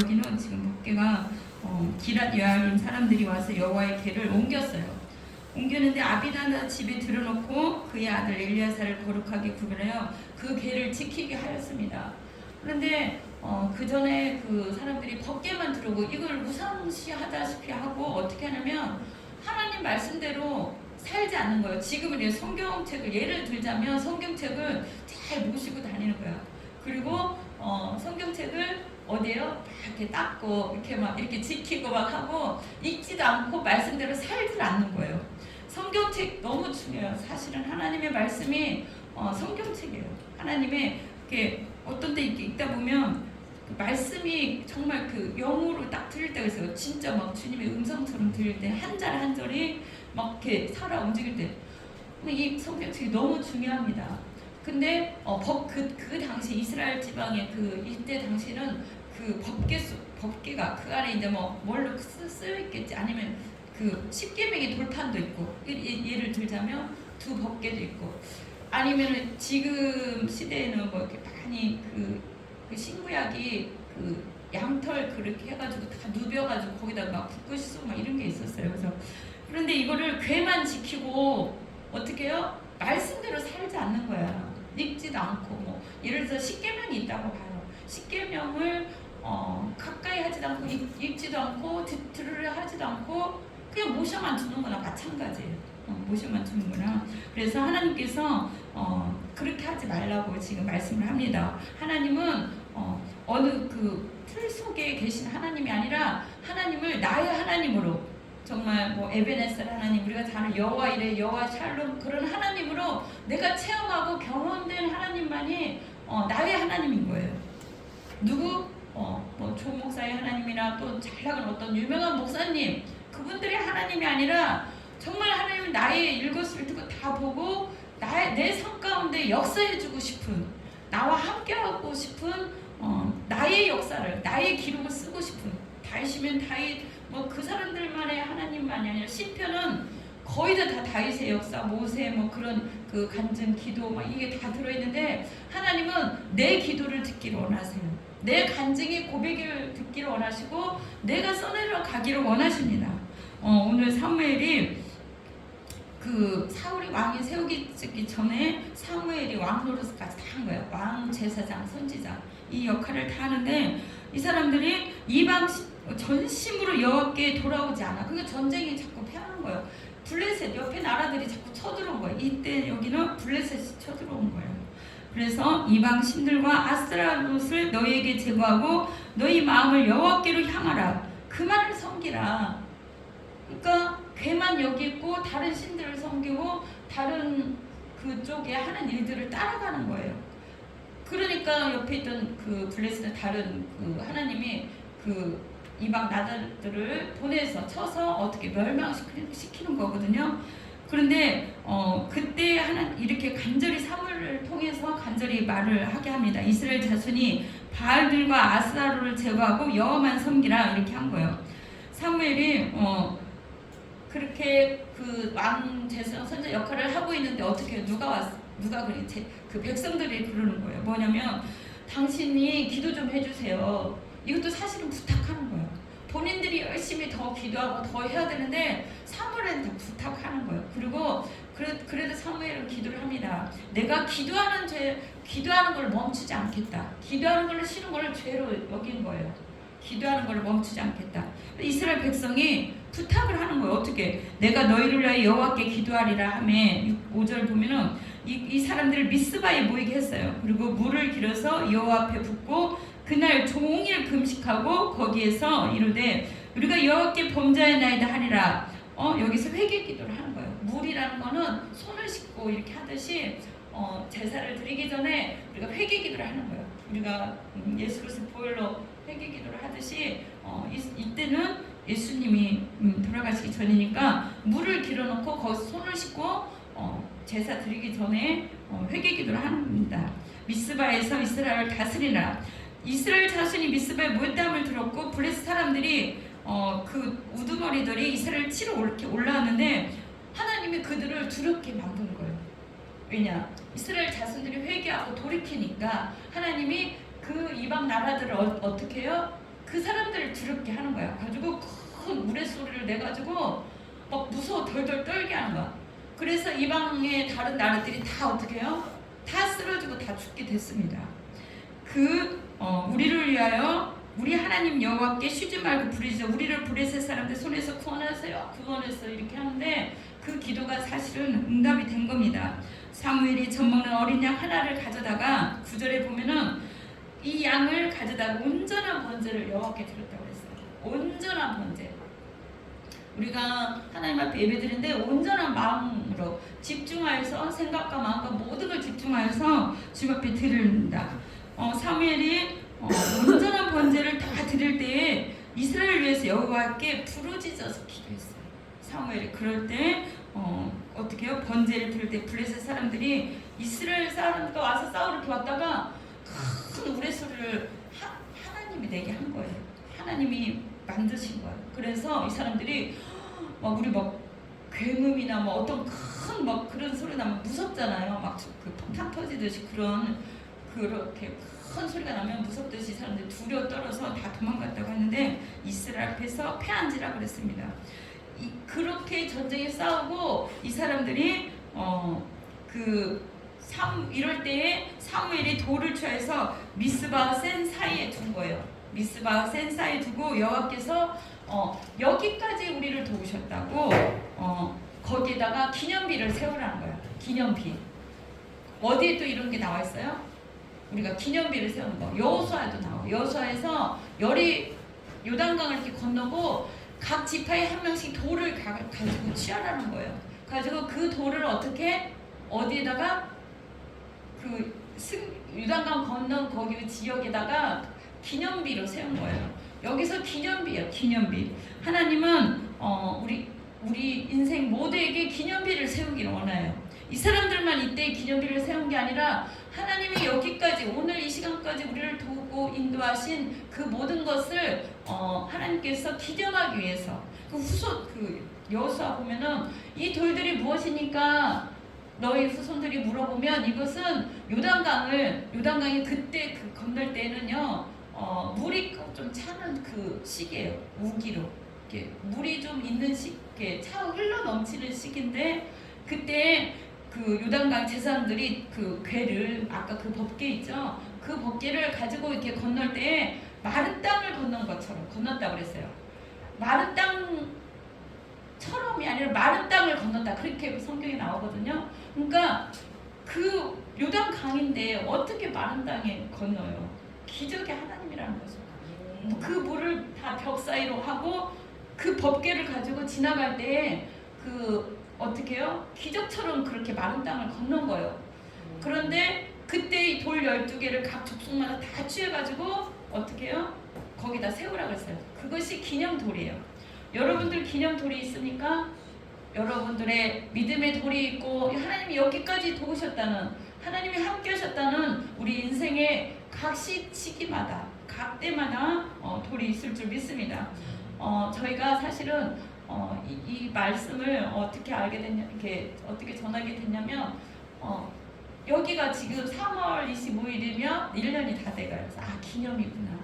여기는 지금 법궤가 기랏 여아림 사람들이 와서 여호와의 궤를 옮겼어요. 옮겼는데 아비나답 집에 들여놓고 그의 아들 엘리야사를 거룩하게 구별하여 그 궤를 지키게 하였습니다. 그런데 그 전에 그 사람들이 법궤만 들어오고 이걸 무상시하다시피 하고 어떻게 하냐면 하나님 말씀대로 살지 않는 거예요. 지금은 이제 성경책을 예를 들자면 성경책을 잘 모시고 다니는 거야. 그리고 성경책을 어디에요? 이렇게 닦고 이렇게 막 이렇게 지키고 막 하고 읽지도 않고 말씀대로 살질 않는 거예요. 성경책 너무 중요해요. 사실은 하나님의 말씀이 성경책이에요. 하나님의 이렇게 어떤 데 이렇게 읽다 보면 그 말씀이 정말 그 영으로 딱 들릴 때가 있어요. 진짜 막 주님의 음성처럼 들릴 때 한 절 한 절이 막 이렇게 살아 움직일 때 이 성경책이 너무 중요합니다. 근데 그 당시 이스라엘 지방의 그 이때 당시는 그 법궤가 그 안에 이제 뭐 뭘로 쓰여 있겠지, 아니면 그 십계명의 돌판도 있고, 예를 들자면 두 법궤도 있고, 아니면은 지금 시대에는 뭐 이렇게 많이 그 신구약이 그 양털 그렇게 해가지고 다 누벼가지고 거기다 막 붓고 씻고 막 이런 게 있었어요. 그래서 그런데 이거를 궤만 지키고 어떻게 해요? 말씀대로 살지 않는 거야. 읽지도 않고 뭐 예를 들어서 십계명이 있다고 봐요. 십계명을 가까이 하지도 않고 읽지도 않고 들으려 하지도 않고 그냥 모셔만 주는 거나 마찬가지예요. 모셔만 주는 거나. 그래서 하나님께서 그렇게 하지 말라고 지금 말씀을 합니다. 하나님은 어느 그 틀 속에 계신 하나님이 아니라 하나님을 나의 하나님으로, 정말 뭐 에베네셀 하나님, 우리가 잘 아는 여호와 이레, 여호와 샬롬, 그런 하나님으로 내가 체험하고 경험된 하나님만이 나의 하나님인 거예요. 누구? 뭐 조 목사의 하나님이나 또 잘 나가는 어떤 유명한 목사님, 그분들의 하나님이 아니라 정말 하나님은 나의 일것을 듣고 다 보고 내 삶 가운데 역사해주고 싶은, 나와 함께하고 싶은 나의 역사를, 나의 기록을 쓰고 싶은, 다윗이면 다윗, 뭐 그 사람들만의 하나님만이 아니라 시편은 거의 다 다윗의 역사, 모세 뭐 그런 그 간증, 기도 막 이게 다 들어있는데 하나님은 내 기도를 듣기를 원하세요. 내 간증의 고백을 듣기를 원하시고 내가 써내려 가기를 원하십니다. 오늘 사무엘이 그 사울이 왕이 세우기 전에 사무엘이 왕 노릇까지 다 한 거예요. 왕, 제사장, 선지자 이 역할을 다 하는데 이 사람들이 이방 전심으로 여호와께 돌아오지 않아. 그러니까 전쟁이 자꾸 패하는 거예요. 블레셋 옆에 나라들이 자꾸 쳐들어온 거예요. 이때 여기는 블레셋이 쳐들어온 거예요. 그래서 이방 신들과 아스라롯을 너희에게 제거하고 너희 마음을 여호와께로 향하라. 그만을 섬기라. 그러니까 괴만 여기 있고 다른 신들을 섬기고 다른 그쪽에 하는 일들을 따라가는 거예요. 그러니까 옆에 있던 그 블레셋의 다른 그 하나님이 그 이방 나라들을 보내서 쳐서 어떻게 멸망시키는 거거든요. 그런데 그때 이렇게 간절히 사무엘을 통해서 간절히 말을 하게 합니다. 이스라엘 자손이 바알들과 아스라롯을 제거하고 여호와만 섬기라, 이렇게 한 거예요. 사무엘이 그렇게 그 왕 제사장 선자 역할을 하고 있는데 어떻게 누가 그 백성들이 그러는 거예요. 뭐냐면 당신이 기도 좀 해주세요. 이것도 사실은 부탁하는 거예요. 본인들이 열심히 더 기도하고 더 해야 되는데 사무엘은 다 부탁하는 거예요. 그리고 그래도 사무엘은 기도를 합니다. 내가 기도하는 걸 멈추지 않겠다. 기도하는 걸로 싫은 걸 죄로 여긴 거예요. 기도하는 걸 멈추지 않겠다. 이스라엘 백성이 부탁을 하는 거예요. 어떻게? 내가 너희를 위하여 여호와께 기도하리라 하며 5절 보면은 이 사람들을 미스바에 모이게 했어요. 그리고 물을 길어서 여호와 앞에 붓고 그날 종일 금식하고 거기에서 이르되 우리가 여호와께 범죄하였나이다 하리라. 여기서 회개 기도를 하는 거예요. 물이라는 거는 손을 씻고 이렇게 하듯이 제사를 드리기 전에 우리가 회개 기도를 하는 거예요. 우리가 예수 그리스도 보혈로 회개 기도를 하듯이 이때는 예수님이 돌아가시기 전이니까 물을 길어놓고 거기서 손을 씻고 제사 드리기 전에 회개 기도를 합니다. 미스바에서 이스라엘을 다스리라. 이스라엘 자손이 미스바에 모였다함을 들었고 블레셋 사람들이 그 우두머리들이 이스라엘 치러 이렇게 올라왔는데 하나님이 그들을 두렵게 만든 거예요. 왜냐? 이스라엘 자손들이 회개하고 돌이키니까 하나님이 그 이방 나라들을 어떻게 해요? 그 사람 두렵게 하는 거야. 가지고 큰 우레소리를 내가지고 막 무서워 덜덜 떨게 하는 거야. 그래서 이방의 다른 나라들이 다 어떻게 해요? 다 쓰러지고 다 죽게 됐습니다. 우리를 위하여 우리 하나님 여호와께 쉬지 말고 부르짖어 우리를 블레셋 사람들 손에서 구원하세요. 구원했어 이렇게 하는데 그 기도가 사실은 응답이 된 겁니다. 사무엘이 젖먹는 어린 양 하나를 가져다가 9절에 보면은 이 양을 가져다가 온전한 번제를 여호와께 드렸다고 했어요. 온전한 번제. 우리가 하나님 앞에 예배드리는데 온전한 마음으로 집중하여서 생각과 마음과 모든 걸 집중하여서 주 앞에 드립니다. 사무엘이 온전한 번제를 다 드릴 때에 이스라엘을 위해서 여호와께 부르짖어서 기도했어요. 사무엘이 그럴 때 어떻게 해요? 번제를 드릴 때 블레셋 사람들이 이스라엘 사람들과 와서 싸우러 이렇게 왔다가 큰 우레소리를 하나님이 내게 한 거예요. 하나님이 만드신 거예요. 그래서 이 사람들이 우리 굉음이나 어떤 큰 그런 소리 나면 무섭잖아요. 그 폭탄 터지듯이 그렇게 큰 소리가 나면 무섭듯이 사람들이 두려워 떨어서 다 도망갔다고 하는데 이스라엘 앞에서 패한지라 그랬습니다. 그렇게 전쟁에 싸우고 이 사람들이 이럴 때에 사무엘이 돌을 취해서 미스바와 센 사이에 둔 거예요. 미스바와 센 사이에 두고 여호와께서 여기까지 우리를 도우셨다고 거기에다가 기념비를 세우라는 거예요. 기념비. 어디에 또 이런 게 나와 있어요? 우리가 기념비를 세우는 거. 여호수아에도 나와요. 여호수아에서 요단강을 이렇게 건너고 각 지파에 한 명씩 돌을 가지고 취하라는 거예요. 가지고 그 돌을 어디에다가 요단강 건넌 거기 지역에다가 기념비로 세운 거예요. 여기서 기념비예요. 기념비. 하나님은 우리 인생 모두에게 기념비를 세우기를 원해요. 이 사람들만 이때 기념비를 세운 게 아니라 하나님이 여기까지 오늘 이 시간까지 우리를 도우고 인도하신 그 모든 것을 하나님께서 기념하기 위해서 여호수아 보면은 이 돌들이 무엇이니까 너희 후손들이 물어보면 이것은 요단강이 그때 건널 때는요 물이 좀 차는 그 시기예요. 우기로 이렇게 물이 좀 있는 차 흘러 넘치는 시기인데 그때 요단강 제사장들이 궤를 아까 법궤 있죠? 그 법궤를 가지고 이렇게 건널 때 마른 땅을 건넌 것처럼 건넜다고 그랬어요. 마른 땅처럼이 아니라 마른 땅을 건넜다 그렇게 성경에 나오거든요. 그러니까 요단강인데 어떻게 마른 땅에 건너요? 기적의 하나님이라는 거죠. 그 물을 다 벽 사이로 하고 그 법궤를 가지고 지나갈 때 어떻게 해요? 기적처럼 그렇게 마른 땅을 건넌 거예요. 그런데 그때 이 돌 12개를 각 족속마다 다 취해가지고 어떻게 해요? 거기다 세우라고 했어요. 그것이 기념돌이에요. 여러분들 기념돌이 있습니까? 여러분들의 믿음의 돌이 있고 하나님이 여기까지 도우셨다는 하나님이 함께 하셨다는 우리 인생의 각 시기마다 각 때마다 돌이 있을 줄 믿습니다. 저희가 사실은 이 말씀을 어떻게 알게 됐냐, 이렇게 어떻게 전하게 됐냐면 여기가 지금 3월 25일이면 1년이 다 돼가요. 기념이구나.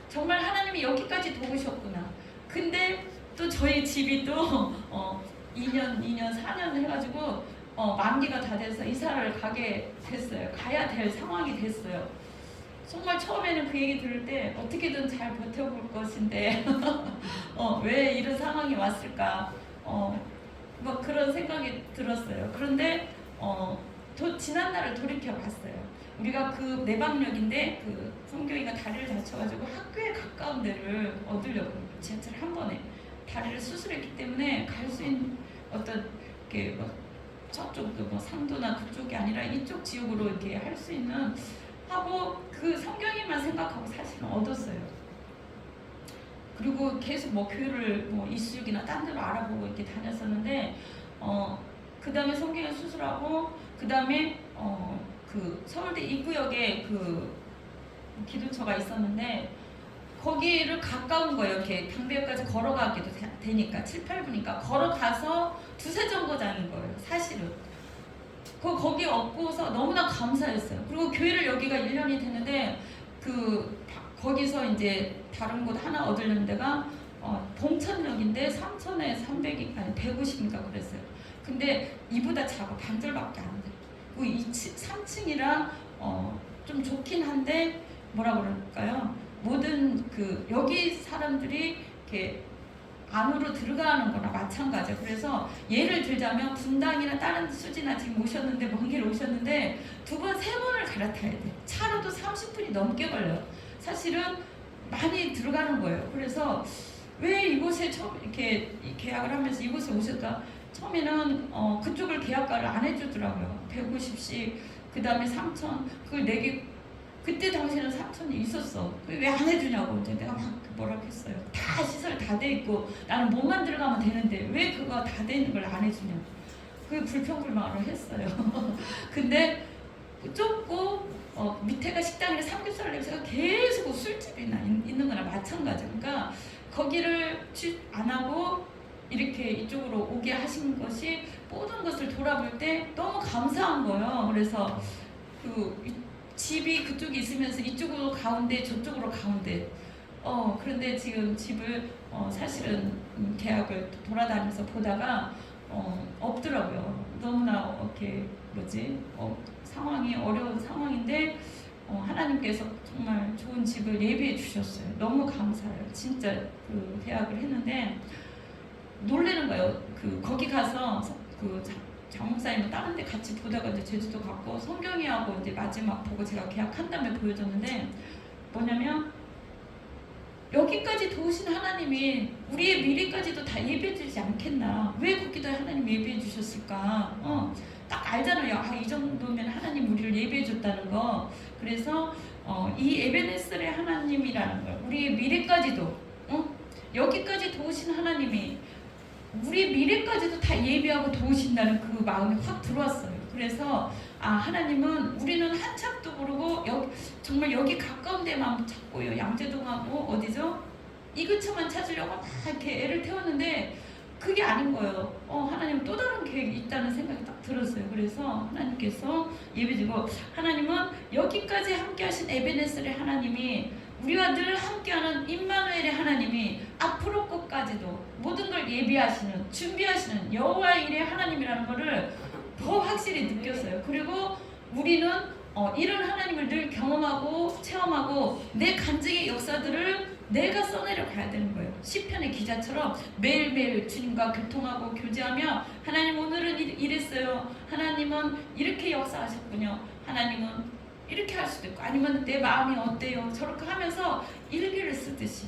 정말 하나님이 여기까지 도우셨구나. 근데 또 저희 집이 또 2년, 4년 해가지고 만기가 다 돼서 이사를 가게 됐어요. 가야 될 상황이 됐어요. 정말 처음에는 그 얘기 들을 때 어떻게든 잘 버텨볼 것인데 왜 이런 상황이 왔을까 그런 생각이 들었어요. 그런데 지난 날을 돌이켜 봤어요. 우리가 내방역인데 성경이가 다리를 다쳐가지고 학교에 가까운 데를 얻으려고 지하철 한 번에 다리를 수술했기 때문에 갈 수 있는 어떤 이렇게 저쪽도 상도나 그쪽이 아니라 이쪽 지역으로 이렇게 할 수 있는 하고 그 성경에만 생각하고 사실은 얻었어요. 그리고 계속 교회를 이수육이나 딴 데로 알아보고 이렇게 다녔었는데 그 다음에 성경에 수술하고 그 다음에 서울대 입구역에 기도처가 있었는데 거기를 가까운 거예요. 이렇게 당대역까지 걸어가기도 되니까 7, 8분이니까 걸어가서 두세 정거장인 거예요. 사실은. 거기 얻고서 너무나 감사했어요. 그리고 교회를 여기가 1년이 됐는데 거기서 이제 다른 곳 하나 얻으려는 데가 봉천역인데 3천에 300이 아니 150인가 그랬어요. 근데 이보다 작아 반절밖에 안 돼. 그 3층이라 좀 좋긴 한데 뭐라 그럴까요? 모든 그 여기 사람들이 이렇게 안으로 들어가는 거나 마찬가지예요. 그래서 예를 들자면 분당이나 다른 수지나 지금 오셨는데 먼 길 오셨는데 2번, 3번을 갈아타야 돼. 차로도 30분이 넘게 걸려요. 사실은 많이 들어가는 거예요. 그래서 왜 이곳에 처음 이렇게 계약을 하면서 이곳에 오실까? 처음에는 그쪽을 계약가를 안 해주더라고요. 150씩 그 다음에 3천 그걸 내기 그때 당시에는 3천이 있었어. 왜 안 해주냐고 이제 내가 막 뭐라고 했어요. 다 시설 다 돼 있고 나는 몸만 들어가면 되는데 왜 그거 다 돼 있는 걸 안 해주냐. 그 불평불만을 했어요. 근데 좁고 밑에가 식당이라 삼겹살 냄새가 계속 술집이나 있는 거나 마찬가지. 그러니까 거기를 안 하고 이렇게 이쪽으로 오게 하신 것이 모든 것을 돌아볼 때 너무 감사한 거예요. 그래서 집이 그쪽에 있으면서 이쪽으로 가운데 저쪽으로 가운데 그런데 지금 집을 사실은 계약을 돌아다니면서 보다가 없더라고요. 너무나 이렇게 상황이 어려운 상황인데 하나님께서 정말 좋은 집을 예비해 주셨어요. 너무 감사해요. 진짜 그 계약을 했는데 놀라는 거예요. 거기 가서 장목사님은 다른 데 같이 보다가 이제 제주도 갔고 성경이하고 이제 마지막 보고 제가 계약한 다음에 보여줬는데 뭐냐면 여기까지 도우신 하나님이 우리의 미래까지도 다 예비해 주지 않겠나. 왜 거기다 하나님 예비해 주셨을까. 딱 알잖아요. 이 정도면 하나님 우리를 예비해 줬다는 거. 그래서 이 에베네셀의 하나님이라는 걸 우리의 미래까지도 여기까지 도우신 하나님이 우리 미래까지도 다 예비하고 도우신다는 그 마음이 확 들어왔어요. 그래서 하나님은 우리는 한참도 모르고 정말 여기 가까운 데만 찾고요. 양재동하고 어디죠? 이 근처만 찾으려고 막 이렇게 애를 태웠는데 그게 아닌 거예요. 하나님 또 다른 계획이 있다는 생각이 딱 들었어요. 그래서 하나님께서 예배지고 하나님은 여기까지 함께 하신 에베네셀의 하나님이 우리와 늘 함께하는 임마누엘의 하나님이 앞으로 것까지도 모든 걸 예비하시는 준비하시는 여호와의 일의 하나님이라는 것을 더 확실히 느꼈어요. 그리고 우리는 이런 하나님을 늘 경험하고 체험하고 내 간증의 역사들을 내가 써내려 가야 되는 거예요. 시편의 기자처럼 매일매일 주님과 교통하고 교제하며 하나님 오늘은 이랬어요. 하나님은 이렇게 역사하셨군요. 하나님은 이렇게 할 수도 있고 아니면 내 마음이 어때요? 저렇게 하면서 일기를 쓰듯이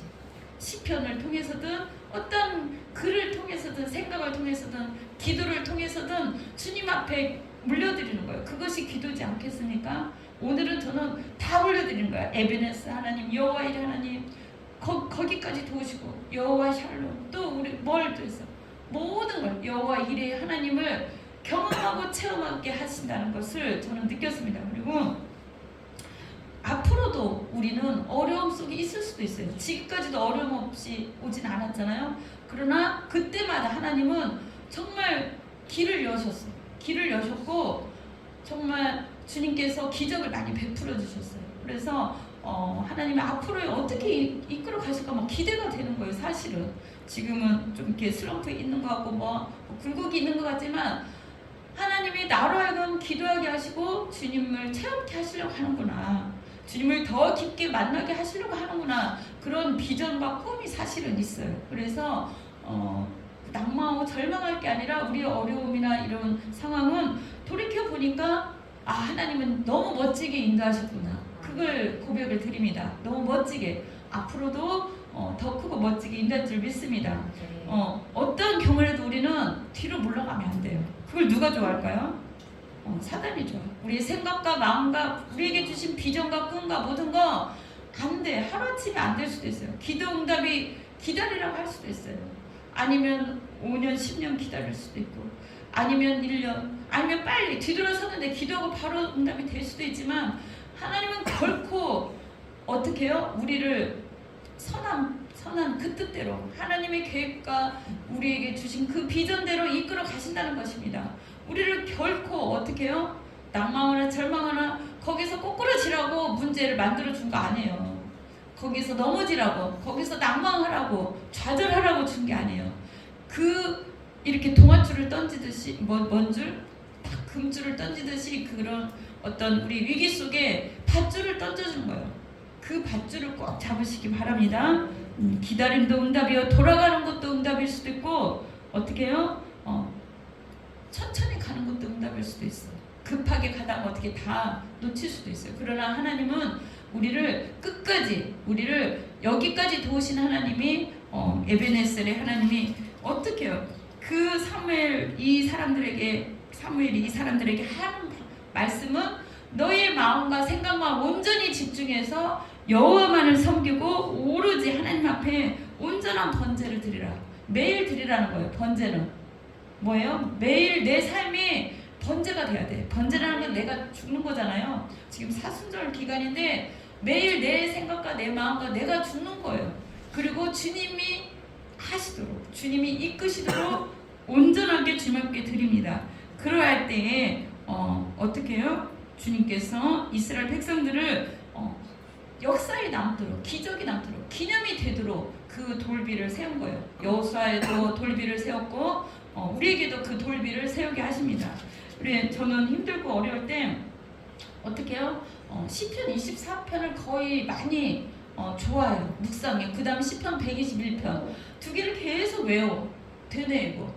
시편을 통해서든 어떤 글을 통해서든 생각을 통해서든 기도를 통해서든 주님 앞에 물려드리는 거예요. 그것이 기도지 않겠습니까? 오늘은 저는 다 물려드리는 거예요. 에베네스 하나님, 여호와의 하나님 거기까지 도우시고 여호와 샬롬 또 우리 뭘 통해서 모든 걸 여호와 일의 하나님을 경험하고 체험하게 하신다는 것을 저는 느꼈습니다. 그리고 앞으로도 우리는 어려움 속에 있을 수도 있어요. 지금까지도 어려움 없이 오진 않았잖아요. 그러나 그때마다 하나님은 정말 길을 여셨어요. 길을 여셨고 정말 주님께서 기적을 많이 베풀어 주셨어요. 그래서 하나님이 앞으로 어떻게 이끌어 가실까 막 기대가 되는 거예요. 사실은 지금은 좀 이렇게 슬럼프에 있는 것 같고 굴곡이 있는 것 같지만 하나님이 나로 하여금 기도하게 하시고 주님을 체험케 하시려고 하는구나. 주님을 더 깊게 만나게 하시려고 하는구나. 그런 비전과 꿈이 사실은 있어요. 그래서 낙망하고 절망할 게 아니라 우리의 어려움이나 이런 상황은 돌이켜보니까 하나님은 너무 멋지게 인도하셨구나. 그걸 고백을 드립니다. 너무 멋지게 앞으로도 더 크고 멋지게 인도할 줄 믿습니다. 어떤 경우라도 우리는 뒤로 물러가면 안 돼요. 그걸 누가 좋아할까요? 사단이 좋아. 우리의 생각과 마음과 우리에게 주신 비전과 꿈과 모든 거 안 돼. 하루아침에 안 될 수도 있어요. 기도 응답이 기다리라고 할 수도 있어요. 아니면 5년, 10년 기다릴 수도 있고 아니면 1년 아니면 빨리 뒤돌아서는데 기도하고 바로 응답이 될 수도 있지만 하나님은 결코 어떻게 해요? 우리를 선한 그 뜻대로 하나님의 계획과 우리에게 주신 그 비전대로 이끌어 가신다는 것입니다. 우리를 결코 어떻게 해요? 낭망하거나 절망하거나 거기서 꼬꾸라지라고 문제를 만들어 준 거 아니에요. 거기서 넘어지라고, 거기서 낙망하라고, 좌절하라고 준 게 아니에요. 이렇게 동아줄을 던지듯이, 뭔 줄? 딱 금줄을 던지듯이 그런 어떤 우리 위기 속에 밧줄을 던져준 거예요. 그 밧줄을 꼭 잡으시기 바랍니다. 기다림도 응답이요, 돌아가는 것도 응답일 수도 있고, 어떻게 해요? 천천히 가는 것도 응답일 수도 있어. 급하게 가다가 어떻게 다 놓칠 수도 있어요. 그러나 하나님은 우리를 끝까지, 우리를 여기까지 도우신 하나님이, 에베네셀의 하나님이 어떻게 해요? 그 사무엘이 이 사람들에게 하는 말씀은 너의 마음과 생각만 온전히 집중해서 여호와만을 섬기고 오로지 하나님 앞에 온전한 번제를 드리라. 매일 드리라는 거예요. 번제는 뭐예요? 매일 내 삶이 번제가 돼야 돼. 번제라는 건 내가 죽는 거잖아요. 지금 사순절 기간인데 매일 내 생각과 내 마음과 내가 죽는 거예요. 그리고 주님이 하시도록, 주님이 이끄시도록 온전하게 주님께 드립니다. 그러할 때에 어떻게 해요? 주님께서 이스라엘 백성들을 역사에 남도록, 기적이 남도록, 기념이 되도록 그 돌비를 세운 거예요. 여호수아에도 돌비를 세웠고 우리에게도 그 돌비를 세우게 하십니다. 저는 힘들고 어려울 때 어떻게 해요? 시편 24편을 거의 많이 좋아해요. 묵상해요. 그 다음 시편 121편 두 개를 계속 외워 되뇌고,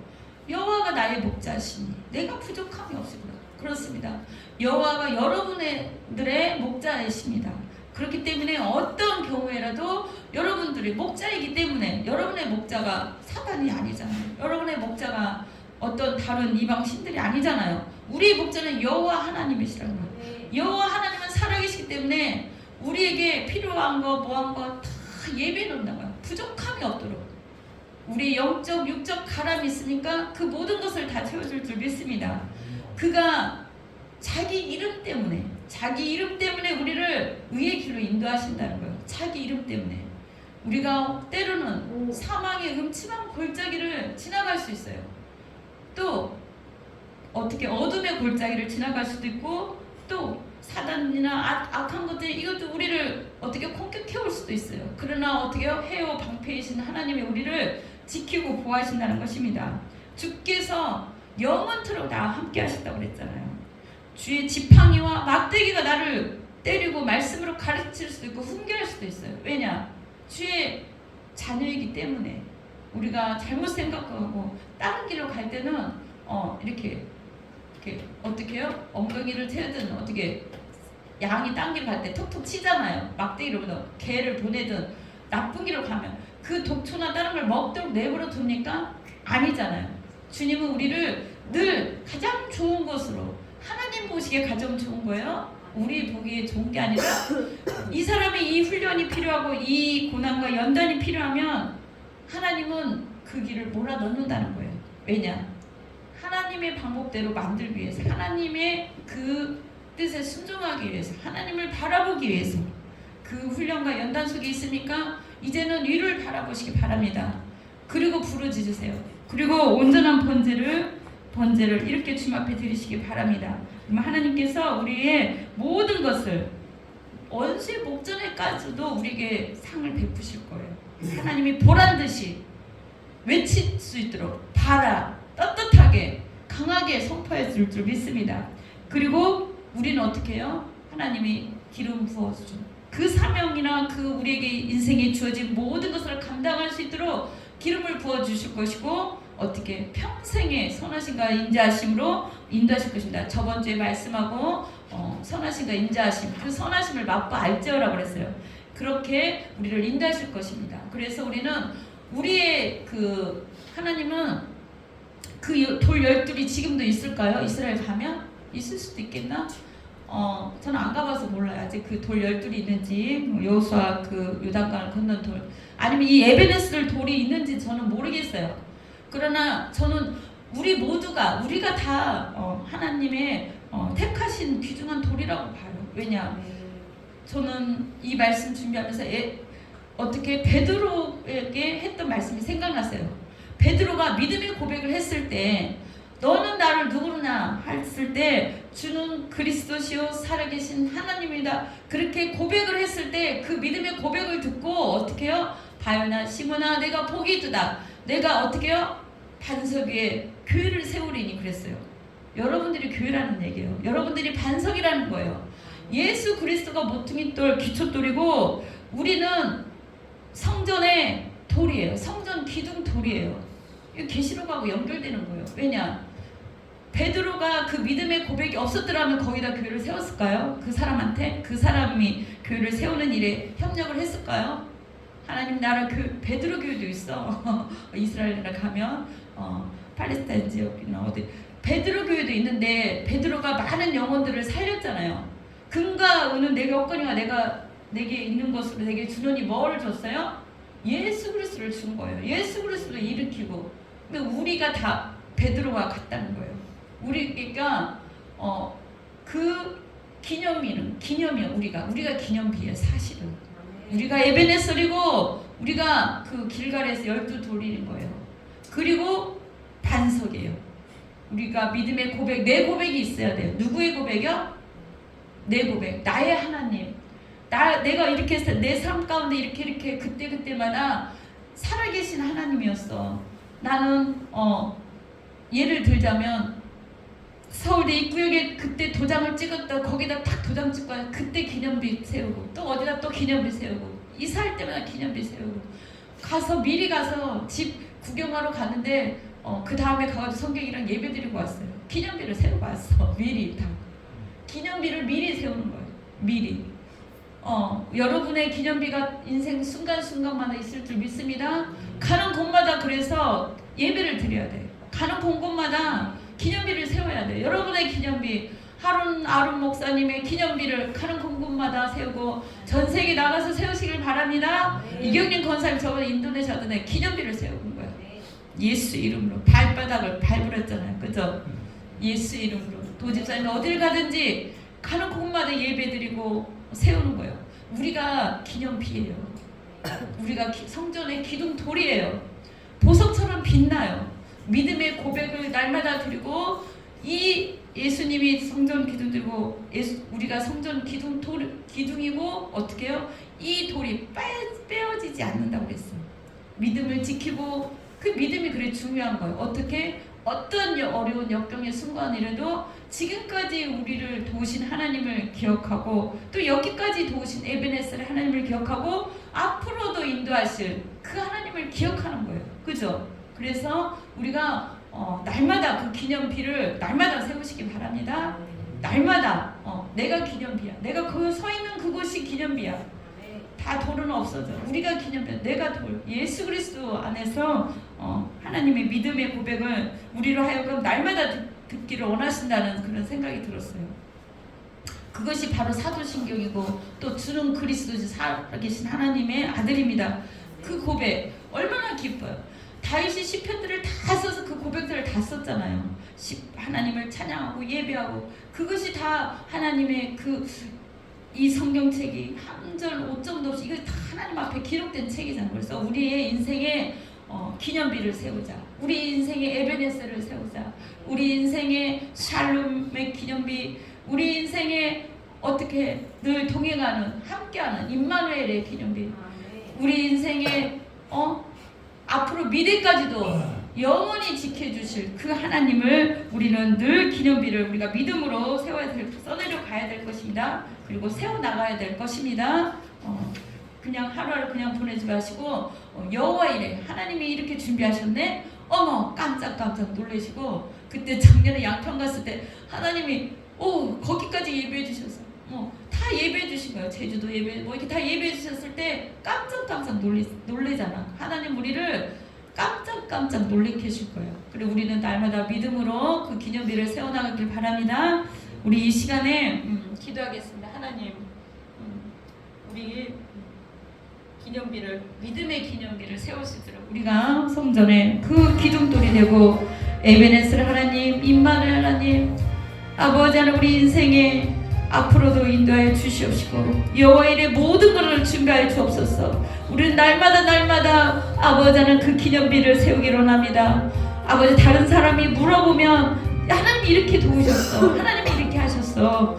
여호와가 나의 목자시니 내가 부족함이 없습니다. 그렇습니다. 여호와가 여러분들의 목자이십니다. 그렇기 때문에 어떤 경우에라도 여러분들이 목자이기 때문에, 여러분의 목자가 사단이 아니잖아요. 여러분의 목자가 어떤 다른 이방 신들이 아니잖아요. 우리의 목자는 여호와 하나님이시라는 거예요. 여호와 하나님은 살아계시기 때문에 우리에게 필요한 거 뭐한 거 다 예배해 놓는다는 거예요. 부족함이 없도록. 우리 영적 육적 가람이 있으니까 그 모든 것을 다 채워줄 줄 믿습니다. 그가 자기 이름 때문에 우리를 의의 길로 인도하신다는 거예요. 자기 이름 때문에 우리가 때로는 사망의 음침한 골짜기를 지나갈 수 있어요. 또 어떻게 어둠의 골짜기를 지나갈 수도 있고, 또 사단이나 악한 것들이 이것도 우리를 어떻게 공격해올 수도 있어요. 그러나 어떻게 해요? 방패이신 하나님이 우리를 지키고 보호하신다는 것입니다. 주께서 영원토록 나와 함께 하셨다고 그랬잖아요. 주의 지팡이와 막대기가 나를 때리고 말씀으로 가르칠 수도 있고 훈계할 수도 있어요. 왜냐? 주의 자녀이기 때문에. 우리가 잘못 생각하고 다른 길로 갈 때는 이렇게 어떻게 해요? 엉덩이를 채우든 어떻게 양이 딴 길 갈 때 톡톡 치잖아요. 막대기로 개를 보내든 나쁜 길로 가면 그 독초나 다른 걸 먹도록 내버려 둡니까? 아니잖아요. 주님은 우리를 늘 가장 좋은 것으로, 하나님 보시기에 가장 좋은 거예요. 우리 보기에 좋은 게 아니라 이 사람이 이 훈련이 필요하고 이 고난과 연단이 필요하면 하나님은 그 길을 몰아넣는다는 거예요. 왜냐? 하나님의 방법대로 만들기 위해서, 하나님의 그 뜻에 순종하기 위해서, 하나님을 바라보기 위해서 그 훈련과 연단 속에 있으니까 이제는 위를 바라보시기 바랍니다. 그리고 부르짖으세요. 그리고 온전한 번제를 이렇게 주님 앞에 드리시기 바랍니다. 그러면 하나님께서 우리의 모든 것을 원수의 목전에까지도 우리에게 상을 베푸실 거예요. 하나님이 보란듯이 외칠 수 있도록 봐라, 떳떳하게 강하게 선포해 줄 믿습니다. 그리고 우리는 어떻게 해요? 하나님이 기름 부어주죠. 그 사명이나 그 우리에게 인생에 주어진 모든 것을 감당할 수 있도록 기름을 부어주실 것이고, 어떻게 평생의 선하심과 인자하심으로 인도하실 것입니다. 저번 주에 말씀하고 선하심과 인자하심, 그 선하심을 맛보 알지어라고 그랬어요. 그렇게 우리를 인도하실 것입니다. 그래서 우리의 그 하나님은 그 돌 12이 지금도 있을까요? 이스라엘 가면? 있을 수도 있겠나? 저는 안 가봐서 몰라요. 아직 그 돌 12이 있는지, 여호수아 그 요단강을 건넌 돌, 아니면 이 에베네스를 돌이 있는지 저는 모르겠어요. 그러나 저는 우리가 다 하나님의 택하신 귀중한 돌이라고 봐요. 왜냐? 저는 이 말씀 준비하면서 어떻게 베드로에게 했던 말씀이 생각났어요. 베드로가 믿음의 고백을 했을 때 너는 나를 누구냐 했을 때 주는 그리스도시요 살아계신 하나님이다. 그렇게 고백을 했을 때 그 믿음의 고백을 듣고 어떻게 해요? 바요나 시몬아 내가 복이 있도다. 내가 어떻게 해요? 반석 위에 교회를 세우리니 그랬어요. 여러분들이 교회라는 얘기예요. 여러분들이 반석이라는 거예요. 예수 그리스도가 모퉁이돌 기초돌이고 우리는 성전의 돌이에요. 성전 기둥 돌이에요. 이거 계시록하고 연결되는 거예요. 왜냐? 베드로가 그 믿음의 고백이 없었더라면 거기다 교회를 세웠을까요? 그 사람한테? 그 사람이 교회를 세우는 일에 협력을 했을까요? 하나님 나라 베드로 교회도 있어. 이스라엘에 가면 팔레스타인 지역이나 어디 베드로 교회도 있는데 베드로가 많은 영혼들을 살렸잖아요. 금과 은은 내게 없거니와 내게 있는 것으로 내게 주노니 뭐를 줬어요? 예수 그리스도를 준 거예요. 예수 그리스도를 일으키고. 근데 우리가 다 베드로와 같다는 거예요. 우리가 그 기념이야. 우리가 기념비예요. 사실은 우리가 에베네셀이고 우리가 그 길갈에서 12돌인 거예요. 그리고 반석이에요. 우리가 믿음의 고백, 내 고백이 있어야 돼요. 누구의 고백이요? 내 고백, 나의 하나님. 내가 이렇게 해서 내 삶 가운데 이렇게 그때마다 살아계신 하나님이었어. 나는 예를 들자면 서울대 입구역에 그때 도장을 찍었다. 거기다 딱 도장 찍고 그때 기념비 세우고 또 어디다 또 기념비 세우고 이사할 때마다 기념비 세우고 가서 미리 가서 집 구경하러 갔는데 그 다음에 가가지고 성경이랑 예배 드리고 왔어요. 기념비를 세우고 왔어. 미리 다 기념비를 미리 세우는 거예요. 미리. 여러분의 기념비가 인생 순간순간마다 있을 줄 믿습니다. 가는 곳마다 그래서 예배를 드려야 돼요. 가는 곳곳마다 기념비를 세워야 돼요. 여러분의 기념비, 아론 목사님의 기념비를 가는 곳곳마다 세우고 전 세계 나가서 세우시길 바랍니다. 네. 이경림 권사님 저번에 인도네시아 내 기념비를 세우는 거예요. 네. 예수 이름으로 발바닥을 밟으랬잖아요. 그죠? 예수 이름으로 도집사님 어딜 가든지 가는 곳마다 예배드리고 세우는 거예요. 우리가 기념비예요. 우리가 성전의 기둥돌이에요. 보석처럼 빛나요. 믿음의 고백을 날마다 드리고 이 예수님이 성전 기둥 들고 우리가 성전 기둥이고 어떻게 해요? 이 돌이 빼어지지 않는다고 그랬어요. 믿음을 지키고 그 믿음이 그래 중요한 거예요. 어떻게? 어떤 어려운 역경의 순간이라도 지금까지 우리를 도우신 하나님을 기억하고 또 여기까지 도우신 에베네셀 하나님을 기억하고 앞으로도 인도하실 그 하나님을 기억하는 거예요. 그죠? 그래서 우리가 날마다 그 기념비를 날마다 세우시기 바랍니다. 날마다 내가 기념비야. 내가 그 서 있는 그곳이 기념비야. 다 돌은 없어져. 우리가 기념비야. 내가 돌. 예수 그리스도 안에서 하나님의 믿음의 고백을 우리로 하여금 날마다 듣기를 원하신다는 그런 생각이 들었어요. 그것이 바로 사도신경이고 또 주는 그리스도지 살아계신 하나님의 아들입니다. 그 고백 얼마나 기뻐요. 다윗이 시편들을 다 써서 그 고백들을 다 썼잖아요. 하나님을 찬양하고 예배하고 그것이 다 하나님의 이 성경책이 한 절 5점도 없이 이거 다 하나님 앞에 기록된 책이잖아요. 그래서 우리의 인생에 기념비를 세우자. 우리 인생의 에베네셀을 세우자. 우리 인생의 샬롬의 기념비. 우리 인생에 어떻게 늘 동행하는 함께하는 임마누엘의 기념비. 우리 인생에 앞으로 미래까지도 영원히 지켜주실 그 하나님을 우리는 늘 기념비를 우리가 믿음으로 써내려 가야 될 것입니다. 그리고 세워나가야 될 것입니다. 그냥 하루하루 그냥 보내지 마시고 여호와 이래 하나님이 이렇게 준비하셨네. 어머 깜짝 놀라시고 그때 작년에 양평 갔을 때 하나님이 거기까지 예배해 주셔서 다 예배해 주신 거예요. 제주도 예배 이렇게 다 예배해 주셨을 때 깜짝 놀래잖아. 하나님 우리를 깜짝 놀래켜 줄 거예요. 그리고 우리는 날마다 믿음으로 그 기념비를 세워나가길 바랍니다. 우리 이 시간에 기도하겠습니다. 하나님 우리 기념비를 믿음의 기념비를 세울 수 있도록 우리가 성전에 그 기둥돌이 되고 에베네셀 하나님 임마누엘 하나님 아버지 하나님 우리 인생에 앞으로도 인도하여 주시옵시고 여호와 일의 모든 것을 준비하여 주옵소서. 우리는 날마다 아버지 하나님 그 기념비를 세우기로 합니다. 아버지 다른 사람이 물어보면 하나님이 이렇게 도우셨어, 하나님이 이렇게 하셨어,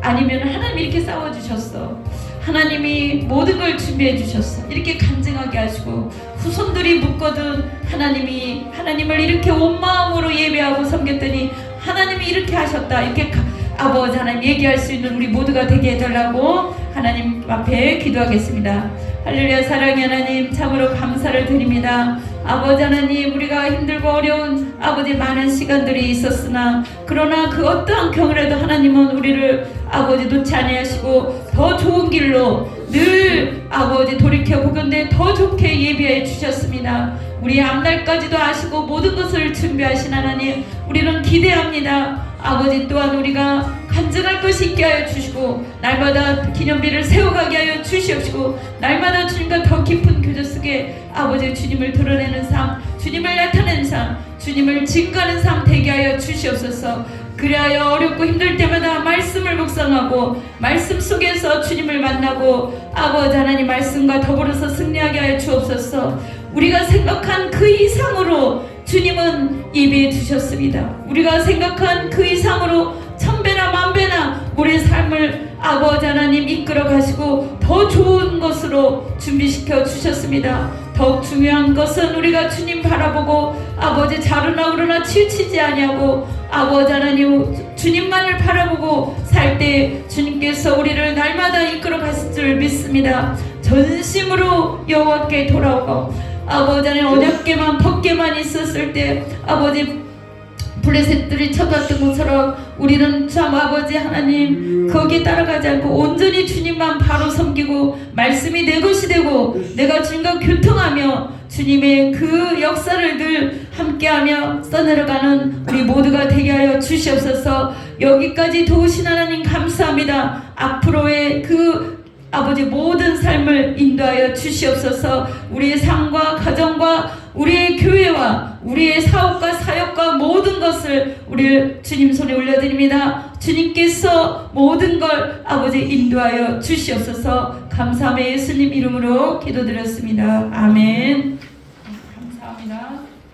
아니면 하나님이 이렇게 싸워주셨어, 하나님이 모든 걸 준비해 주셨어, 이렇게 간증하게 하시고, 후손들이 묻거든 하나님을 이렇게 온 마음으로 예배하고 섬겼더니 하나님이 이렇게 하셨다, 이렇게 아버지 하나님 얘기할 수 있는 우리 모두가 되게 해달라고 하나님 앞에 기도하겠습니다. 할렐루야. 사랑의 하나님, 참으로 감사를 드립니다. 아버지 하나님, 우리가 힘들고 어려운 아버지 많은 시간들이 있었으나, 그러나 그 어떠한 경우라도 하나님은 우리를 아버지 놓지 아니하시고 더 좋은 길로 늘 아버지 돌이켜보건대 더 좋게 예비해 주셨습니다. 우리 앞날까지도 아시고 모든 것을 준비하신 하나님, 우리는 기대합니다. 아버지, 또한 우리가 간증할 것이 있게 하여 주시고, 날마다 기념비를 세워가게 하여 주시옵시고, 날마다 주님과 더 깊은 교제 속에 아버지 주님을 드러내는 삶, 주님을 나타내는 삶, 주님을 증거하는 삶 되게 하여 주시옵소서. 그리하여 어렵고 힘들 때마다 말씀을 묵상하고 말씀 속에서 주님을 만나고 아버지 하나님 말씀과 더불어서 승리하게 하여 주옵소서. 우리가 생각한 그 이상으로 주님은 예비해 주셨습니다. 우리가 생각한 그 이상으로 천배나 만배나 우리의 삶을 아버지 하나님 이끌어 가시고 더 좋은 것으로 준비시켜 주셨습니다. 더욱 중요한 것은 우리가 주님 바라보고 아버지 자르나 우르나 치우치지 아니하고 아버지 하나님 주님만을 바라보고 살 때 주님께서 우리를 날마다 이끌어 가실 줄 믿습니다. 전심으로 여호와께 돌아오고 아버지 하나님 언약궤만 법궤만 있었을 때 아버지 블레셋들이 쳐갔던 것처럼 우리는 참 아버지 하나님 거기에 따라가지 않고 온전히 주님만 바로 섬기고 말씀이 내 것이 되고 내가 주님과 교통하며 주님의 그 역사를 늘 함께하며 써내려가는 우리 모두가 되게 하여 주시옵소서. 여기까지 도우신 하나님 감사합니다. 앞으로의 그 아버지 모든 삶을 인도하여 주시옵소서. 우리의 삶과 가정과 우리의 교회와 우리의 사업과 사역과 모든 것을 우리 주님 손에 올려드립니다. 주님께서 모든 걸 아버지 인도하여 주시옵소서. 감사함의 예수님 이름으로 기도드렸습니다. 아멘.